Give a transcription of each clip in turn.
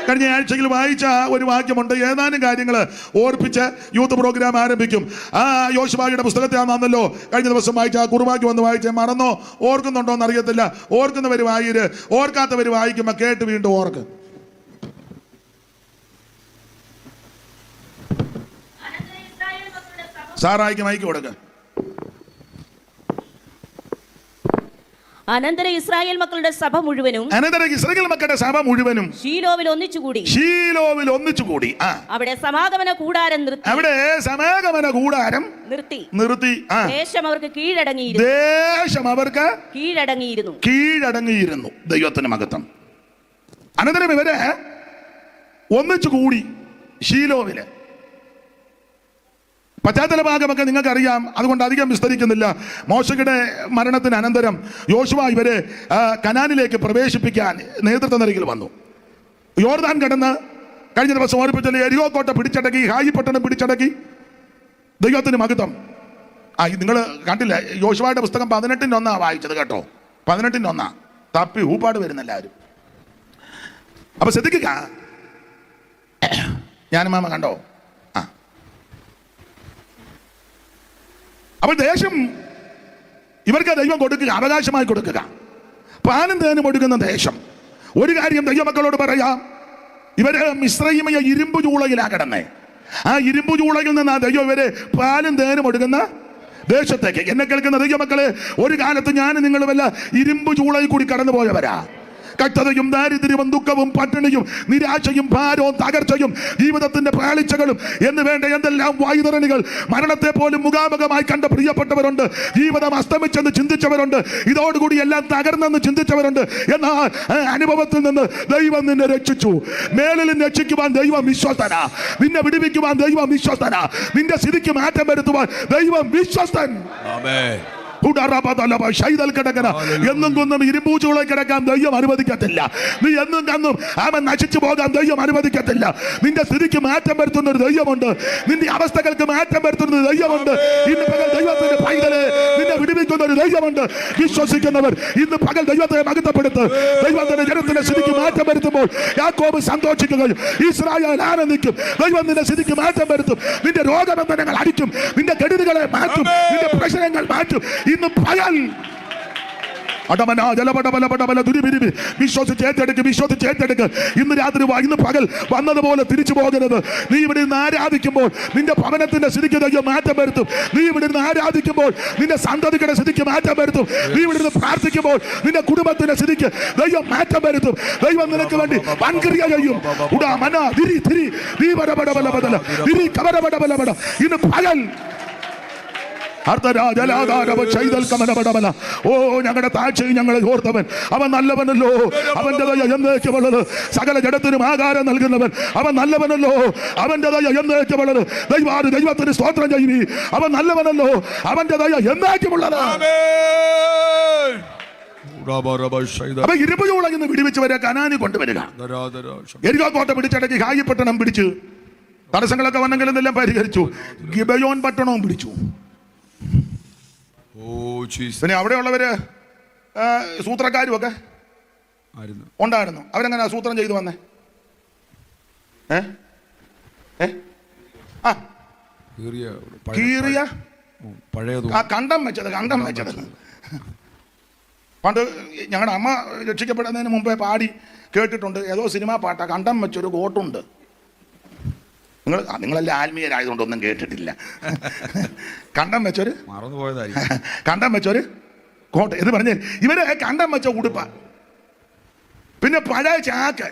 കഴിഞ്ഞ ആഴ്ചയിൽ വായിച്ച ഒരു വാക്യമുണ്ട്. ഏതാനും കാര്യങ്ങൾ ഓർപ്പിച്ച് യൂത്ത് പ്രോഗ്രാം ആരംഭിക്കും. യോശുവയുടെ പുസ്തകത്തെ ആണെന്നല്ലോ കഴിഞ്ഞ ദിവസം വായിച്ച കുറുവാക്യം ഒന്ന് വായിച്ചേ. മറന്നോ ഓർക്കുന്നുണ്ടോ എന്ന് അറിയത്തില്ല. ഓർക്കുന്നവർ വായിര്, ഓർക്കാത്തവർ വായിക്കുമ്പോൾ കേട്ട് വീണ്ടും ഓർക്ക്. സാറായിക്ക് മൈക്ക് കൊടുക്ക. അനന്തരം ഇസ്രായേൽ മക്കളുടെ സഭ മുഴുവനും ശീലോവിൽ ഒന്നിച്ചുകൂടി അവിടെ സമാഗമന കൂടാരം നിർത്തി ദേശം അവർക്ക് കീഴടങ്ങിയിരുന്നു. ദൈവത്തിന് മഹത്വം. അനന്തരം ഇവര് ഒന്നിച്ചുകൂടി ശീലോവില്. പശ്ചാത്തല ഭാഗമൊക്കെ നിങ്ങൾക്കറിയാം, അതുകൊണ്ട് അധികം വിസ്തരിക്കുന്നില്ല. മോശയുടെ മരണത്തിന് അനന്തരം യോശുവ ഇവരെ കനാനിലേക്ക് പ്രവേശിപ്പിക്കാൻ നേതൃത്വ നിരയിൽ വന്നു. യോർദാൻ കടന്ന് കഴിഞ്ഞ ദിവസം ഓർപ്പിച്ചല്ലേ എരിഹോ കോട്ട പിടിച്ചടക്കി, ഹായി പട്ടണം പിടിച്ചടക്കി. ദൈവത്തിന് മഹത്വം. നിങ്ങൾ കണ്ടില്ല, യോശുവയുടെ പുസ്തകം 18:1 വായിച്ചത് കേട്ടോ. 18:1 തപ്പി ഊപ്പാട് വരുന്ന എല്ലാവരും. അപ്പൊ ശ്രദ്ധിക്കുക, ഞാനുമാമ കണ്ടോ? അപ്പോൾ ദേശം ഇവർക്ക് ദൈവം കൊടുക്കുക, അവകാശമായി കൊടുക്കുക. പാലും തേനും ഒടുക്കുന്ന ദേശം. ഒരു കാര്യം ദൈവമക്കളോട് പറയാം, ഇവര് മിശ്രയിമയ ഇരുമ്പു ചൂളയിലാ കിടന്നേ. ആ ഇരുമ്പു ചൂളയിൽ നിന്ന് ദൈവം ഇവരെ പാലും തേനും ഒടുക്കുന്ന ദേശത്തേക്ക്. എന്നെ കേൾക്കുന്ന ദൈവമക്കളെ, ഒരു കാലത്ത് ഞാൻ നിങ്ങൾ വല്ല ഇരുമ്പു ചൂളയിൽ കൂടി കടന്നു പോയവരാ. കഷ്ടതയും ദാരിദ്ര്യവും ദുഃഖവും പട്ടിണിയും നിരാശയും ഭാരവും തകർച്ചയും ജീവിതത്തിന്റെ പാളിച്ചകളും എന്ന് വേണ്ട എന്തെല്ലാം വായുധരണികൾ മരണത്തെ പോലും മുഖാമുഖമായി കണ്ട പ്രിയപ്പെട്ടവരുണ്ട്. ജീവിതം അസ്തമിച്ചെന്ന് ചിന്തിച്ചവരുണ്ട്. ഇതോടുകൂടി എല്ലാം തകർന്നെന്ന് ചിന്തിച്ചവരുണ്ട്. എന്നാൽ അനുഭവത്തിൽ നിന്ന് ദൈവം നിന്നെ രക്ഷിച്ചു. മേലിൽ രക്ഷിക്കുവാൻ ദൈവം വിശ്വസ്തനാ. നിന്നെ വിടുവിക്കുവാൻ ദൈവം വിശ്വസ്തനാ. നിന്റെ സ്ഥിതിക്ക് മാറ്റം വരുത്തുവാൻ ദൈവം വിശ്വസ്തൻ. എന്നും കൊന്നും ഇരുമ്പൂച്ചുകളെ കിടക്കാൻ ദൈവം അനുവദിക്കത്തില്ല. നീ എന്നും കന്നും അവൻ നശിച്ചു പോകാൻ ദൈവം അനുവദിക്കത്തില്ല. നിന്റെ സ്ഥിതിക്ക് മാറ്റം വരുത്തുന്ന ഒരു ദൈവമുണ്ട്. നിന്റെ അവസ്ഥകൾക്ക് മാറ്റം വരുത്തുന്ന ഒരു ദൈവമുണ്ട്. ഇന്ന് പകൽ ദൈവത്തിന്റെ പൈതലെ നിന്നെ വിടുവിക്കുന്ന ഒരു ദൈവമുണ്ട്. വിശ്വസിക്കുന്നവർ ഇന്ന് പകൽ ദൈവത്തെ മഹത്വപ്പെടുത്ത്. ദൈവത്തിന്റെ ജനത്തിന്റെ സ്ഥിതിക്ക് മാറ്റം വരുത്തുമ്പോൾ യാക്കോബ് സന്തോഷിക്കുകയും ഇസ്രായേൽ ആനന്ദിക്കും. ദൈവം നിന്റെ സ്ഥിതിക്ക് മാറ്റം വരുത്തും. നിന്റെ രോഗബന്ധനങ്ങൾ അടിക്കും. നിന്റെ കെടുതികളെ മാറ്റും. നിന്റെ പ്രശ്നങ്ങൾ മാറ്റും. ഇന്ന് പകൽ വിശ്വസിച്ചേറ്റെടുക്ക്. ഇന്ന് രാത്രി ഇന്ന് പകൽ വന്നതുപോലെ തിരിച്ചു പോകരുത്. നീ ഇവിടെ നിന്ന് ആരാധിക്കുമ്പോൾ നിന്റെ ഭവനത്തിന്റെ സ്ഥിതിക്ക് ദൈവം മാറ്റം വരുത്തും. നീ ഇവിടെ നിന്ന് ആരാധിക്കുമ്പോൾ നിന്റെ സന്തതിയുടെ സ്ഥിതിക്ക് മാറ്റം വരുത്തും. നീ ഇവിടെ നിന്ന് പ്രാർത്ഥിക്കുമ്പോൾ നിന്റെ കുടുംബത്തിന്റെ സ്ഥിതിക്ക് ദൈവം മാറ്റം വരുത്തും. ദൈവം നിനക്ക് വേണ്ടി വൻക്രിയ ചെയ്യും. ഇന്ന് പകൽ ഞങ്ങളുടെ താഴ്ചയും ഞങ്ങളെ ഓർത്തവൻ. അവൻ നല്ലവനല്ലോ. അവന്റെ ദയ എന്നേക്കുമുള്ളത്. സകല ജഡത്തിനും ആകാരം നൽകുന്നവൻ അവൻ നല്ലവനല്ലോ. അവന്റെ ദയ എന്നേക്കുമുള്ളത്. ദൈവത്തിന് സ്തോത്രം ചെയ്യുവി. അവൻ നല്ലവനല്ലോ. അവന്റെ ദയ എന്നേക്കുമുള്ളത്. അപ്പൊ ഇരുമ്പ് ചൂളകിന്ന് വിടിവെച്ചവരെ കനാനി കൊണ്ടുവരിക. എരിഹോ കോട്ട പിടിച്ചടക്കി ഹായി പട്ടണം പിടിച്ച് തടസ്സങ്ങളൊക്കെ വന്നെങ്കിലും എല്ലാം പരിഹരിച്ചു. ഗിബയോൻ പട്ടണവും പിടിച്ചു. പിന്നെ അവിടെയുള്ളവര് സൂത്രക്കാരും ഒക്കെ ഉണ്ടായിരുന്നു. അവരെങ്ങനെ സൂത്രം ചെയ്തു വന്നേ? കണ്ടം വെച്ചത് പണ്ട് ഞങ്ങളുടെ അമ്മ രക്ഷിക്കപ്പെടുന്നതിന് മുമ്പേ പാടി കേട്ടിട്ടുണ്ട്. ഏതോ സിനിമാ പാട്ടാ, കണ്ടം വെച്ചൊരു കോട്ടുണ്ട്. നിങ്ങളെല്ലാം ആത്മീയരായതുകൊണ്ടൊന്നും കേട്ടിട്ടില്ല. കണ്ടം വെച്ചൊരു കോട്ട എന്ന് പറഞ്ഞേ. ഇവര് കണ്ടം വെച്ച ഉടുപ്പ, പിന്നെ പഴയ ചാക്ക്,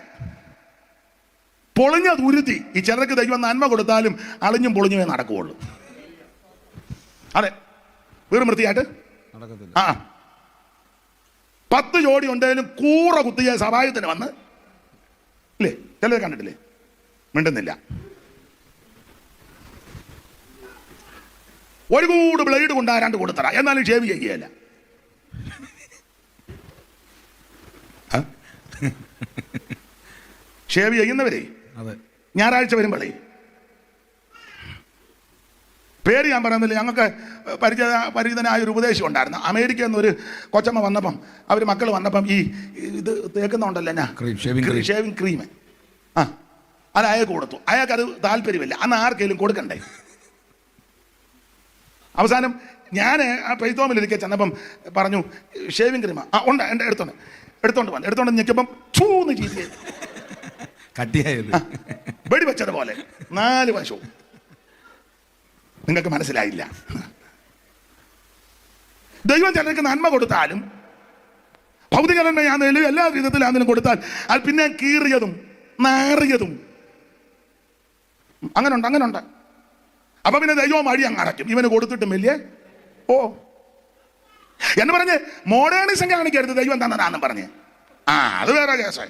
പൊളിഞ്ഞ തുരുത്തി. ഈ ചിലർക്ക് ദൈവം നന്മ കൊടുത്താലും അളിഞ്ഞും പൊളിഞ്ഞുമേ നടക്കുകയുള്ളൂ. അതെ, വീറും വൃത്തിയായിട്ട് 10 ജോഡി ഉണ്ടെങ്കിലും കൂറ കുത്തിയ സഭായത്തിന് വന്ന് ഇല്ലേ? ചിലർ കണ്ടിട്ടില്ലേ? മിണ്ടുന്നില്ല. ഒരു കൂട് ബ്ലേഡ് കൊണ്ട് ആരാണ്ട് കൊടുത്തറ, എന്നാലും ഷേവ് ചെയ്യുകയല്ല. ഷേവ് ചെയ്യുന്നവരെ ഞായറാഴ്ച വരുമ്പോഴേ, പേര് ഞാൻ പറയുന്നില്ല, ഞങ്ങൾക്ക് പരിചിതനായ ഒരു ഉപദേശം ഉണ്ടായിരുന്നു. അമേരിക്കയിൽ നിന്നൊരു കൊച്ചമ്മ വന്നപ്പം, അവർ മക്കൾ വന്നപ്പം ഈ ഇത് തേക്കുന്നുണ്ടല്ലോ, ഷേവിങ് ക്രീം ആ അത് അയാൾക്ക് കൊടുത്തു. അയാൾക്ക് അത് താല്പര്യമില്ല. അന്ന് ആർക്കെങ്കിലും കൊടുക്കണ്ടേ? അവസാനം ഞാൻ ആ പെയ്ത്തോമിലിരിക്കെ ചെന്നപ്പം പറഞ്ഞു ഷേവിങ് ക്രീമാ. ആ ഉണ്ട്, എൻ്റെ എടുത്തോണ്ട് ഞെക്കുമ്പം ചൂന്ന് ചീറ്റി കട്ടിയായത് വെടി വെച്ചതുപോലെ 4 വശവും. നിങ്ങൾക്ക് മനസ്സിലായില്ല. ദൈവം ചിലർക്ക് നന്മ കൊടുത്താലും ഭൗതിക നന്മയാണെങ്കിലും എല്ലാ വിധത്തിലാണെങ്കിലും കൊടുത്താൽ അത് പിന്നെ കീറിയതും നാറിയതും അങ്ങനുണ്ട്. അപ്പൊ പിന്നെ ദൈവം വഴി അങ്ങ് അടയ്ക്കും. ഇവന് കൊടുത്തിട്ടും വലിയ ഓ എന്ന് പറഞ്ഞ് മോഡേണിസം കാണിക്കരുത്. ദൈവം തന്നതാന്ന് പറഞ്ഞ് അത് വേറെ കേസ്.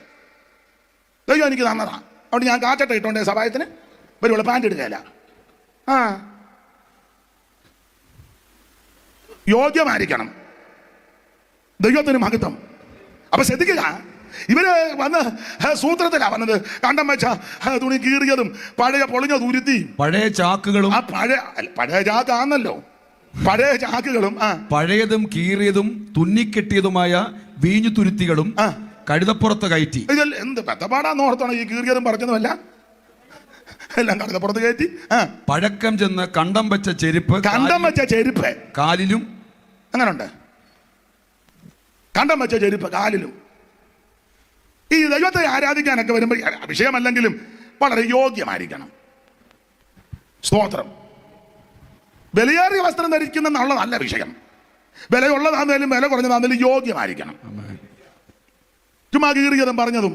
ദൈവം എനിക്ക് തന്നതാ, അവിടെ ഞാൻ കാറ്റട്ട ഇട്ടോണ്ടേ സഹായത്തിന് വരുവുള്ള പാൻറ് എടുക്കല. യോഗ്യമായിരിക്കണം ദൈവത്തിന് മഹത്വം. അപ്പൊ ശ്രദ്ധിക്കുക, ഇവര് വന്ന് സൂത്രത്തിലാ വന്നത്. കണ്ടം വെച്ച തുണി കീറിയതും പഴയ പൊളിഞ്ഞ തുരുത്തി പഴയ ചാക്കുകളും. ആ പഴയ ചാക്കാന്നല്ലോ, പഴയ ചാക്കുകളും പഴയതും കീറിയതും തുന്നിക്കെട്ടിയതുമായ വീഞ്ഞു തുരുത്തികളും കഴുതപ്പുറത്ത് കയറ്റി. ഇതിൽ എന്ത് പെത്തപ്പാടാന്ന് ഓർത്താണ് ഈ കീറിയതും പറഞ്ഞതുമല്ല, എല്ലാം കഴുതപ്പുറത്ത് കയറ്റി. പഴക്കം ചെന്ന് കണ്ടം വെച്ച ചെരുപ്പ് കാലിലും. അങ്ങനുണ്ട്, കണ്ടം വെച്ച ചെരുപ്പ് കാലിലും. ഈ ദൈവത്തെ ആരാധിക്കാനൊക്കെ വരുമ്പോൾ വിഷയമല്ലെങ്കിലും വളരെ യോഗ്യമായിരിക്കണം. സ്തോത്രം. വിലയേറിയ വസ്ത്രം ധരിക്കുന്നെന്നുള്ളതല്ല വിഷയം. വിലയുള്ളതാണെങ്കിലും വില കുറഞ്ഞതാണെങ്കിലും യോഗ്യമായിരിക്കണം. ചുമ്മാ കീറിയതും പറഞ്ഞതും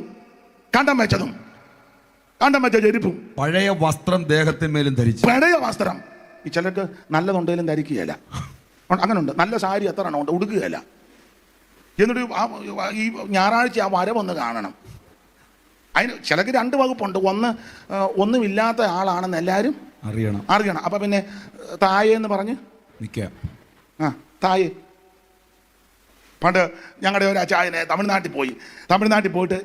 കണ്ടം വെച്ച ചെരുപ്പും പഴയ വസ്ത്രം ദേഹത്തിന്മേലും ധരിച്ചു. പഴയ വസ്ത്രം ഈ ചിലർക്ക് നല്ലതുണ്ടെങ്കിലും ധരിക്കുകയില്ല. അങ്ങനുണ്ട്, നല്ല സാരി എത്ര എണ്ണം ഉണ്ട് ഉടുക്കുകയില്ല. എന്നിട്ട് ഈ ഞായറാഴ്ച ആ വരവൊന്ന് കാണണം. അതിന് ചിലക്ക് 2 വകുപ്പുണ്ട്. ഒന്നുമില്ലാത്ത ആളാണെന്ന് എല്ലാവരും അറിയണം. അപ്പൊ പിന്നെ തായെന്ന് പറഞ്ഞ് നിൽക്കാം. തായേ. പണ്ട് ഞങ്ങളുടെ ഒരു അച്ചായനെ തമിഴ്നാട്ടിൽ പോയിട്ട്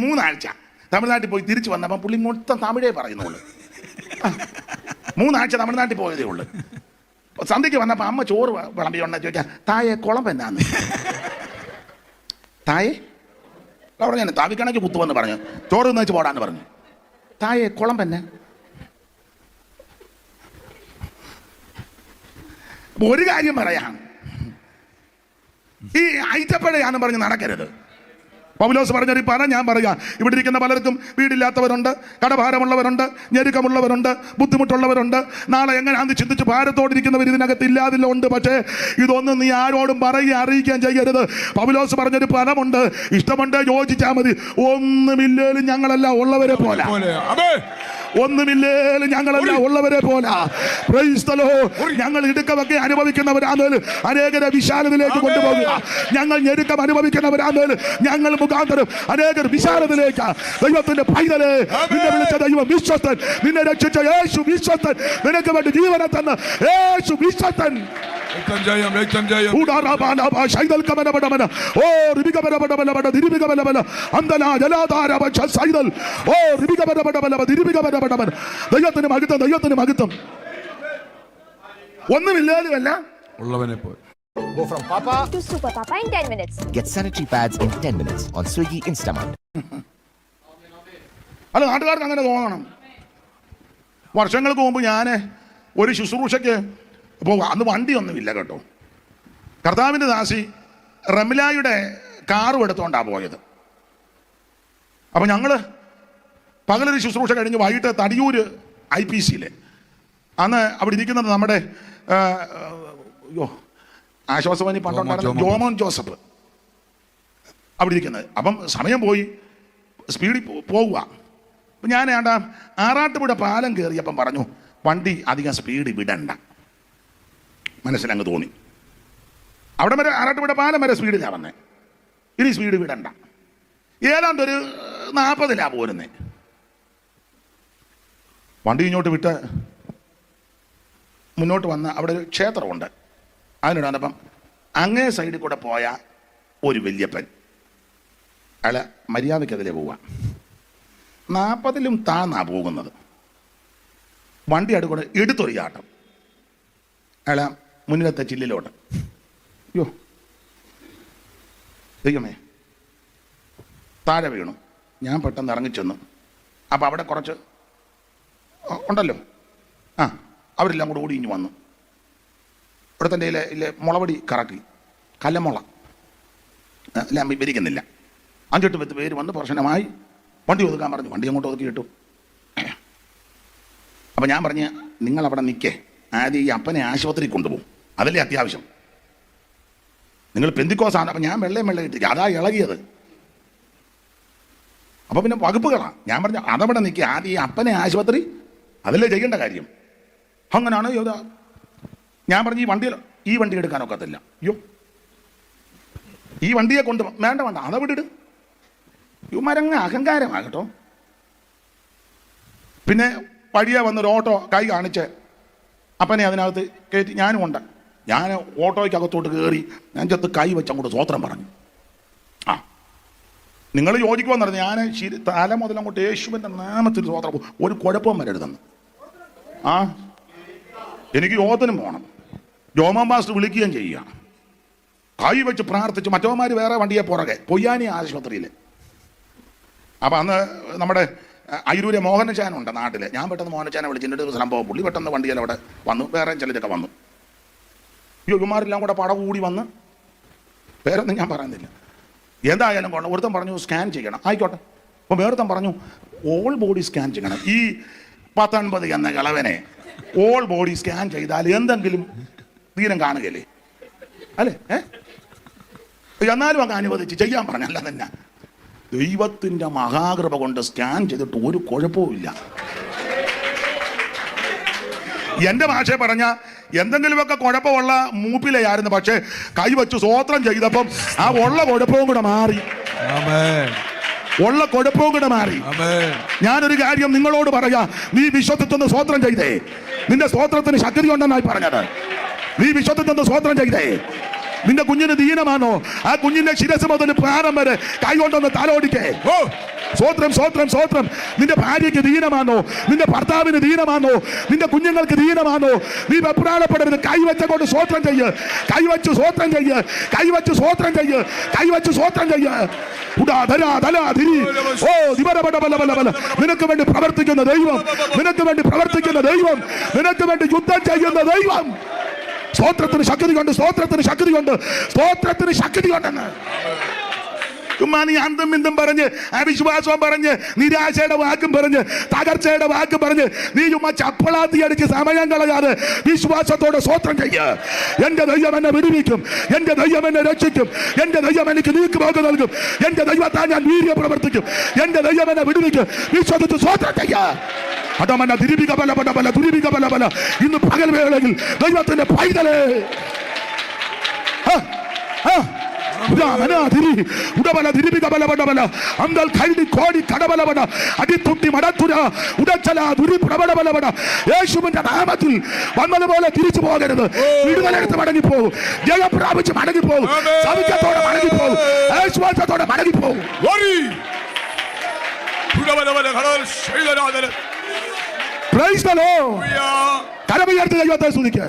3 ആഴ്ച തമിഴ്നാട്ടിൽ പോയി തിരിച്ചു വന്നപ്പം പുള്ളി മൊത്തം തമിഴേ പറയുന്നുള്ളൂ. 3 ആഴ്ച തമിഴ്നാട്ടിൽ പോയതേ ഉള്ളൂ. സന്ധ്യയ്ക്ക് വന്നപ്പോൾ അമ്മ ചോറ് വിളമ്പിയോണ്ടാ ചോദിക്കാം, തായെ കുളം എന്നാന്ന്. തായെ അവിടെ ഞാൻ താവിക്കണക്ക് കുത്തുവെന്ന് പറഞ്ഞു, ചോറ് തിന്നു വെച്ച് പോടാന്ന് പറഞ്ഞു. തായെ കുളം തന്നെ. ഒരു കാര്യം പറയാം, ഈ ഐറ്റപ്പഴയാന്ന് പറഞ്ഞ് നടക്കരുത്. പൗലോസ് പറഞ്ഞൊരു ഞാൻ പറയാം, ഇവിടെ ഇരിക്കുന്ന പലർക്കും വീടില്ലാത്തവരുണ്ട്, കടഭാരമുള്ളവരുണ്ട്, ഞെരുക്കമുള്ളവരുണ്ട്, ബുദ്ധിമുട്ടുള്ളവരുണ്ട്. നാളെ എങ്ങനെയാണെന്ന് ചിന്തിച്ച് ഭാരത്തോടിരിക്കുന്നവർ ഇതിനകത്ത് ഇല്ലാതില്ല ഉണ്ട്. പക്ഷേ ഇതൊന്നും നീ ആരോടും അറിയിക്കാൻ ചെയ്യരുത്. പൗലോസ് പറഞ്ഞൊരു ഫലമുണ്ട്, ഇഷ്ടമുണ്ട് യോജിച്ചാൽ മതി. ഒന്നുമില്ലേലും ഞങ്ങളെല്ലാം ഉള്ളവരെ പോലെ, ഒന്നുമില്ലേലും ഞങ്ങളെല്ലാം ഉള്ളവരെ പോലെ. ഞങ്ങൾ ഇടുക്കമൊക്കെ അനുഭവിക്കുന്നവരാണെങ്കിലും അനേകരെ വിശാലതയിലേക്ക് കൊണ്ടുപോകുക. ഞങ്ങൾ ഞെരുക്കം അനുഭവിക്കുന്നവരാണെങ്കിലും ഞങ്ങൾ മുഖാന്തരം അനേകർ വിശാലതയിലേക്ക്. ദൈവത്തിന്റെ പൈതലേ, നിന്നെ വിളിച്ച ദൈവം വിശ്വസ്തൻ, നിന്നെ രക്ഷിച്ച യേശു വിശ്വസ്തൻ, നിനക്ക് വേണ്ടി ജീവനെ തന്ന യേശു വിശ്വസ്തൻ. ദൈവത്തിന് മഹത്വം. ഒന്നുമില്ലാലുമല്ല ഉള്ളവനെ പോലെ. Go from Papa to Super Papa in 10 minutes. Get sanitary pads in 10 minutes on Swiggy Instamart. അല്ല, നാട്ടുകാർക്ക് അങ്ങനെ തോന്നണം. വർഷങ്ങൾക്ക് മുമ്പ് ഞാൻ ഒരു ശുശ്രൂഷയ്ക്ക് പോകുക. അന്ന് വണ്ടിയൊന്നുമില്ല കേട്ടോ. കർത്താവിൻ്റെ ദാസി റംലായുടെ കാറും എടുത്തുകൊണ്ടാണ് പോയത്. അപ്പം ഞങ്ങൾ പകലൊരു ശുശ്രൂഷ കഴിഞ്ഞ് വൈകിട്ട് തടിയൂർ IPC അന്ന് അവിടെ ഇരിക്കുന്നത് നമ്മുടെ ആശ്വാസവാണി പണ്ടുണ്ടായിരുന്ന ജോമോൻ ജോസഫ് അവിടെ ഇരിക്കുന്നത്. അപ്പം സമയം പോയി, സ്പീഡിൽ പോകുക. അപ്പം ഞാൻ ആറാട്ടുപുഴ പാലം കയറിയപ്പം പറഞ്ഞു, വണ്ടി അധികം സ്പീഡ് വിടണ്ട. മനസ്സിലങ്ങ് തോന്നി. അവിടെ വരെ ആറാട്ടുപുഴ പാലം വരെ സ്പീഡിലാണ് വന്നേ, ഇനി സ്പീഡ് വിടണ്ട. ഏതാണ്ടൊരു 40 പോരുന്നേ. വണ്ടി ഇങ്ങോട്ട് വിട്ട് മുന്നോട്ട് വന്ന് അവിടെ ഒരു ക്ഷേത്രമുണ്ട്. അതിനോട് വന്നപ്പം അങ്ങേ സൈഡിൽ കൂടെ പോയ ഒരു വല്യപ്പൻ, അയാളെ മര്യാദയ്ക്കതിലേ പോവുക. 40 താന്നാ പോകുന്നത്. വണ്ടി അടുക്കൂടെ എടുത്തൊരു ചാട്ടം അയാളെ മുന്നിലത്തെ ചില്ലിലോട്ട്. അയ്യോ ദൈവമേ, താഴെ വീണു. ഞാൻ പെട്ടെന്ന് ഇറങ്ങിച്ചെന്നു. അപ്പം അവിടെ കുറച്ച് ഉണ്ടല്ലോ, ആ അവരെല്ലാം കൂടെ ഓടി ഇഞ്ഞു വന്നു. ഇവിടുത്തെ ഇല്ലേ മുളവടി കറക്കി, കല്ലമുള എല്ലാം വിവരിക്കുന്നില്ല. 5-8 പേര് വന്ന് പ്രശ്നമായി. വണ്ടി ഒതുക്കാൻ പറഞ്ഞു, വണ്ടി അങ്ങോട്ട് ഒതുക്കി ഇട്ടു. അപ്പം ഞാൻ പറഞ്ഞ് നിങ്ങളവിടെ നിൽക്കേ, ആദ്യം ഈ അപ്പനെ ആശുപത്രി കൊണ്ടുപോകും, അതല്ലേ അത്യാവശ്യം. നിങ്ങൾ പെന്തിക്കോസാണ്. അപ്പം ഞാൻ വെള്ളം ഇട്ടില്ല, അതാ ഇളകിയത്. അപ്പം പിന്നെ വകുപ്പുകളാണ്. ഞാൻ പറഞ്ഞു അതവിടെ നിൽക്കുക, ആദ്യം ഈ അപ്പനെ ആശുപത്രി, അതല്ലേ ചെയ്യേണ്ട കാര്യം. അങ്ങനെയാണ് ഞാൻ പറഞ്ഞു ഈ വണ്ടി എടുക്കാനൊക്കത്തില്ല. അയ്യോ ഈ വണ്ടിയെ കൊണ്ട് വേണ്ട അതവിടെ ഇടും. ഇവന്മാരങ്ങ് അഹങ്കാരമാണ് കേട്ടോ. പിന്നെ വഴിയെ വന്നൊരു ഓട്ടോ കൈ കാണിച്ച് അപ്പനെ അതിനകത്ത് കയറ്റി ഞാനും ഉണ്ട്. ഞാൻ ഓട്ടോയ്ക്കകത്തോട്ട് കയറി ഞാൻ ചെത്ത് കൈ വെച്ച് അങ്ങോട്ട് സ്വോത്രം പറഞ്ഞു. ആ നിങ്ങൾ യോജിക്കുമെന്ന് പറഞ്ഞു. ഞാൻ തല മുതൽ അങ്ങോട്ട് യേശുവിൻ്റെ നാമത്തിൽ സ്വോത്രം, ഒരു കുഴപ്പവും വരരുതെന്ന്. ആ എനിക്ക് യോഗത്തിനും പോകണം. ജോമാ മാസ്റ്റർ വിളിക്കുകയും ചെയ്യുക. കൈ വെച്ച് പ്രാർത്ഥിച്ച് മറ്റവന്മാർ വേറെ വണ്ടിയെ പുറകെ പൊയ്യാനി ആശുപത്രിയിൽ. അപ്പം അന്ന് നമ്മുടെ അയിരൂരെ മോഹനചാനുണ്ട് നാട്ടിൽ. ഞാൻ പെട്ടെന്ന് മോഹനചാനെ വിളിച്ചിട്ട് ഒരു സംഭവം, പുള്ളി പെട്ടെന്ന് വണ്ടിയിൽ അവിടെ വന്നു, വേറെ ചിലരൊക്കെ വന്നു. യുവമാരെല്ലാം കൂടെ പട കൂടി വന്ന്, വേറൊന്നും ഞാൻ പറയുന്നില്ല. എന്തായാലും കൊണ്ട് ഒരുത്തൻ പറഞ്ഞു സ്കാൻ ചെയ്യണം, ആയിക്കോട്ടെ. അപ്പോൾ വേറൊരുത്തൻ പറഞ്ഞു ഓൾ ബോഡി സ്കാൻ ചെയ്യണം. ഈ 19 എന്ന കിളവനെ ഓൾ ബോഡി സ്കാൻ ചെയ്താൽ എന്തെങ്കിലും ദീനം കാണുകയല്ലേ അല്ലേ? എന്നാലും അങ്ങ് അനുവദിച്ച് ചെയ്യാൻ പറഞ്ഞല്ല തന്നെ. ദൈവത്തിൻ്റെ മഹാകൃപ കൊണ്ട് സ്കാൻ ചെയ്തിട്ട് ഒരു കുഴപ്പവുമില്ല. എൻ്റെ ഭാഷയെ പറഞ്ഞ എന്തെങ്കിലുമൊക്കെ കുഴപ്പമുള്ള മൂപ്പിലെയായിരുന്നു. പക്ഷേ കൈവച്ച് സ്വോത്രം ചെയ്തപ്പം ആ ഉള്ള കുഴപ്പവും കൂടെ മാറി. ഞാനൊരു കാര്യം നിങ്ങളോട് പറയാ, നീ വിശ്വസിച്ചൊന്ന് സ്വോത്രം ചെയ്തേ, നിന്റെ സ്വോത്രത്തിന് ശക്തി ഉണ്ടെന്നായി പറഞ്ഞത്. നീ വിശ്വസിച്ചൊന്ന് സ്വോത്രം ചെയ്തേ. നിന്റെ കുഞ്ഞിന് ദീനമാണോ? ആ കുഞ്ഞിന്റെ ശിരസ് മുതൽ പ്രാണം വരെ കൈകൊണ്ടൊന്ന് തലോടിക്കേ. സ്വോത്രം സ്വോത്രം സ്വോത്രം. നിന്റെ ഭാര്യയ്ക്ക് ദീനമാണോ? നിന്റെ ഭർത്താവിന് ദീനമാണോ? നിന്റെ കുഞ്ഞുങ്ങൾക്ക് ദീനമാണോ? നീ വെപ്രാളപ്പെടരുത്. കൈവച്ചുകൊണ്ട് സ്വോത്രം ചെയ്യ്, കൈവച്ച് സ്വോത്രം ചെയ്യ്, കൈവച്ച് സ്വോത്രം ചെയ്യ്, കൈവച്ച് സ്വോത്രം ചെയ്യ്. നിനക്ക് വേണ്ടി പ്രവർത്തിക്കുന്ന ദൈവം, നിനക്ക് വേണ്ടി പ്രവർത്തിക്കുന്ന ദൈവം, നിനക്ക് വേണ്ടി യുദ്ധം ചെയ്യുന്ന ദൈവം. സ്തോത്രത്തിന് ശക്തി കൊണ്ട്, സ്തോത്രത്തിന് ശക്തി കൊണ്ട്, സ്തോത്രത്തിന് ശക്തി കൊണ്ടെന്ന്. ചുമ്മാ നീ അന്തും ഇന്തും പറഞ്ഞ്, അവിശ്വാസവും പറഞ്ഞ്, നിരാശയുടെ വാക്കും പറഞ്ഞ്, തകർച്ചയുടെ വാക്കും പറഞ്ഞ് നീ ചുമ്മാ ചപ്പളാത്തി അടിച്ച് സമയം കളയാതെ വിശ്വാസത്തോടെ സ്തോത്രം ചെയ്യ്. എന്റെ ദൈവം എന്നെ വിടുവിക്കും, എന്റെ ദൈവം എന്നെ രക്ഷിക്കും, എന്റെ ദൈവം എനിക്ക് നീക്കുപോക്ക് നൽകും, എന്റെ ദൈവത്താൽ ഞാൻ വീര്യം പ്രവർത്തിക്കും, എന്റെ ദൈവം എന്നെ വിടുവിക്കും. വിശ്വസിച്ച് സ്തോത്രം ചെയ്യ്. അടമന തിരുവിക ബല ബല ബല തിരുവിക ബല ബല. ഇന്ന് പകൽ വേളയിൽ ദൈവത്തിന്റെ പൈതലേ, യേശുവിന്റെ നാമത്തിൽ വന്നതുപോലെ തിരിച്ചു പോകരുത്. വിടുതലെടുത്ത് മടങ്ങിപ്പോകും, ജയം പ്രാപിച്ച് മടങ്ങിപ്പോകും, സൗഖ്യത്തോടെ മടങ്ങിപ്പോകും, ആശ്വാസത്തോടെ മടങ്ങിപ്പോകും. Praise the Lord. കരമുയർത്തി ദൈവത്തെ സ്തുതിക്കുക.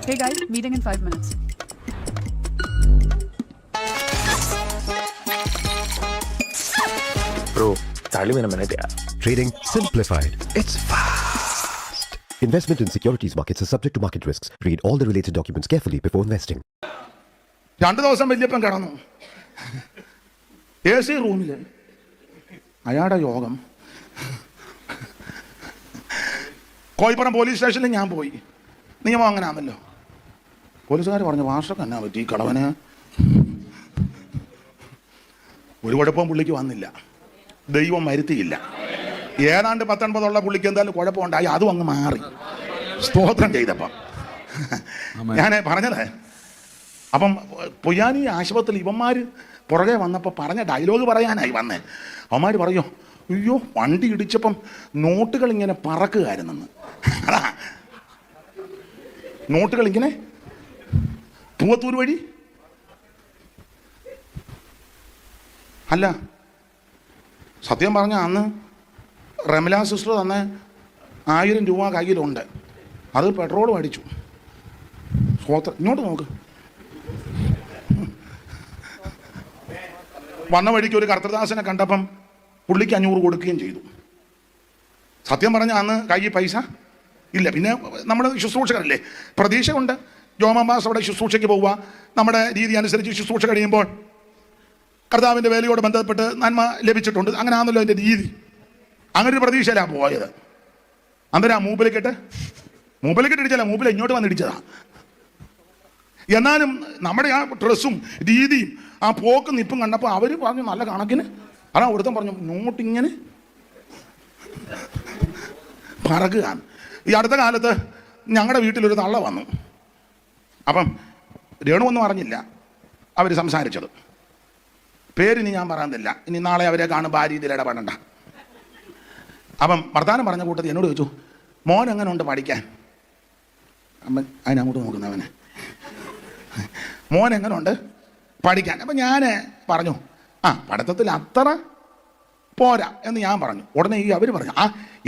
Hey guys, meeting in 5 minutes. Bro, tali mein a minute yaar. Trading simplified. It's fast. Investment in securities markets is subject to market risks. Read all the related documents carefully before investing. 2 ദിവസം വല്യപ്പൻ കിടന്നു AC റൂമില്. അയാളുടെ യോഗം Koipuram police സ്റ്റേഷനിൽ ഞാൻ പോയി. നിയമം അങ്ങനെ ആണല്ലോ. പോലീസുകാർ പറഞ്ഞു വാർഷക്ക് എന്നാ പറ്റി, ഈ കളവന് ഒരു കുഴപ്പവും പുള്ളിക്ക് വന്നില്ല, ദൈവം വരുത്തിയില്ല. ഏതാണ്ട് 19 പുള്ളിക്ക് എന്തായാലും കുഴപ്പമുണ്ടായി, അതും അങ്ങ് മാറി സ്തോത്രം ചെയ്തപ്പം. ഞാൻ പറഞ്ഞത് അപ്പം പൊയ്യാനി ആശുപത്രിയിൽ ഇവന്മാർ പുറകെ വന്നപ്പോൾ പറഞ്ഞ ഡയലോഗ് പറയാനായി വന്നേ. അവന്മാർ പറയോ, അയ്യോ വണ്ടി ഇടിച്ചപ്പം നോട്ടുകൾ ഇങ്ങനെ പറക്കുകയായിരുന്നെന്ന്. അതാ നോട്ടുകൾ ഇങ്ങനെ പൂവത്തൂർ വഴി. അല്ല സത്യം പറഞ്ഞാൽ അന്ന് റെമല സിസ്റ്റർ തന്നെ 1000 രൂപ കയ്യിലുണ്ട്, അത് പെട്രോൾ മേടിച്ചു. ഇങ്ങോട്ട് നോക്ക്. വന്ന വഴിക്ക് ഒരു കർത്തൃദാസനെ കണ്ടപ്പം പുള്ളിക്ക് 500 കൊടുക്കുകയും ചെയ്തു. സത്യം പറഞ്ഞ അന്ന് കയ്യിൽ പൈസ ഇല്ല. പിന്നെ നമ്മുടെ ശുശ്രൂഷകരല്ലേ, പ്രതീക്ഷ കൊണ്ട് ജോമാസ് അവിടെ ശുശ്രൂഷയ്ക്ക് പോവുക, നമ്മുടെ രീതി അനുസരിച്ച് ശുശ്രൂഷ കഴിയുമ്പോൾ കർത്താവിൻ്റെ വേലയോട് ബന്ധപ്പെട്ട് നന്മ ലഭിച്ചിട്ടുണ്ട്. അങ്ങനെ ആണല്ലോ എൻ്റെ രീതി. അങ്ങനെ ഒരു പ്രതീക്ഷയിലാണ് പോയത്. അന്നേരം ആ മൂപ്പിലേക്കിട്ട് ഇടിച്ചല്ല, മൂപ്പിൽ ഇങ്ങോട്ട് വന്ന് ഇടിച്ചതാ. എന്നാലും നമ്മുടെ ആ ഡ്രസ്സും രീതിയും ആ പോക്കും നിപ്പും കണ്ടപ്പോൾ അവർ പറഞ്ഞു നല്ല കണക്കിന്. അതാ ഒരുത്തം പറഞ്ഞു നോട്ടിങ്ങനെ പറക്കുക. ഈ അടുത്ത കാലത്ത് ഞങ്ങളുടെ വീട്ടിലൊരു തള്ള വന്നു. അപ്പം രേണു ഒന്നും അറിഞ്ഞില്ല അവർ സംസാരിച്ചത്. പേരിനി ഞാൻ പറയാനില്ല, ഇനി നാളെ അവരെ കാണുമ്പോൾ ആ രീതിയിൽ ഇടപെടണ്ട. അപ്പം വർത്താനം പറഞ്ഞ കൂട്ടത്തിൽ എന്നോട് ചോദിച്ചു, മോൻ എങ്ങനെ ഉണ്ട് പഠിക്കാൻ? അമ്മ അതിനങ്ങോട്ട് നോക്കുന്നവന്, മോൻ എങ്ങനെ ഉണ്ട് പഠിക്കാൻ? അപ്പം ഞാൻ പറഞ്ഞു പഠിത്തത്തിൽ അത്ര പോരാ എന്ന് ഞാൻ പറഞ്ഞു. ഉടനെ ഈ അവർ പറഞ്ഞു,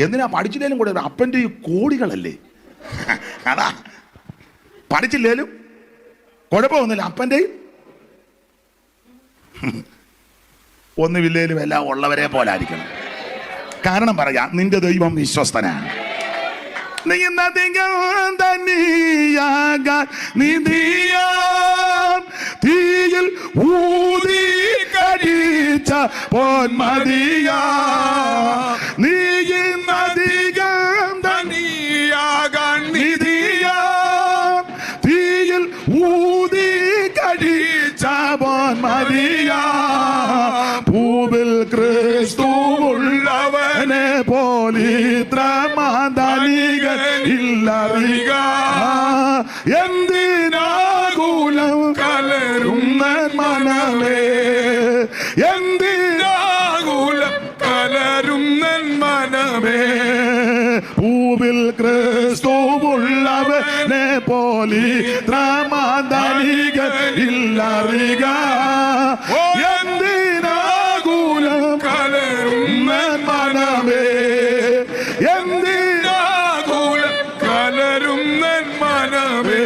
എന്തിനാ പഠിച്ചില്ലേലും കൂടെ അപ്പൻ്റെ ഈ കോടികളല്ലേ, അതാ പഠിച്ചില്ലേലും കുഴപ്പമൊന്നുമില്ല, അപ്പൻ്റെയും ഒന്നുമില്ലേലും എല്ലാം ഉള്ളവരെ പോലെ ആയിരിക്കണം. കാരണം പറയാ, നിന്റെ ദൈവം വിശ്വസ്തനാണ്. തീയിൽ ഊതി കഴിച്ച പൊന്മതിയാ നീ അധികം ധനിയാകാൻ നിധിയാ തീയിൽ ഊതി കഴിച്ച പൊന്മതിയാ ഭൂവിൽ ക്രിസ്തുവുള്ളവനെ പോലിത്ര മാതാലികൻ ഇല്ലറിക എന്തിനാകുലം കലരുന്ന മനമേ എന്തിനാകുലം കലരുന്ന മനമേ ഭൂവിൽ ക്രിസ്തുവുള്ളവനെ പോലിത്ര മാതാലികൻ ഇല്ലറിക എന്തിനാകുലം കലരുന്ന മനമേ എന്തിനാകുലം കലരുന്ന മനമേ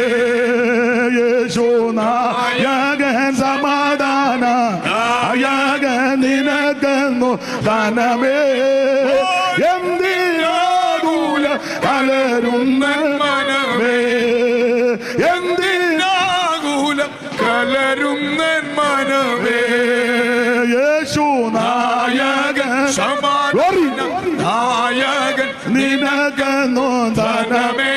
യേശു നായകൻ സമാധാന നായകൻ നിനക്കുന്നു ധനമേ എന്തിനാകുലം കലരുന്ന മനമേ എന്തിനാകുലം കലരുന്ന മനമേ യേശു നായകൻ സമാധാന നായകൻ നിനക്കുന്നു ധനമേ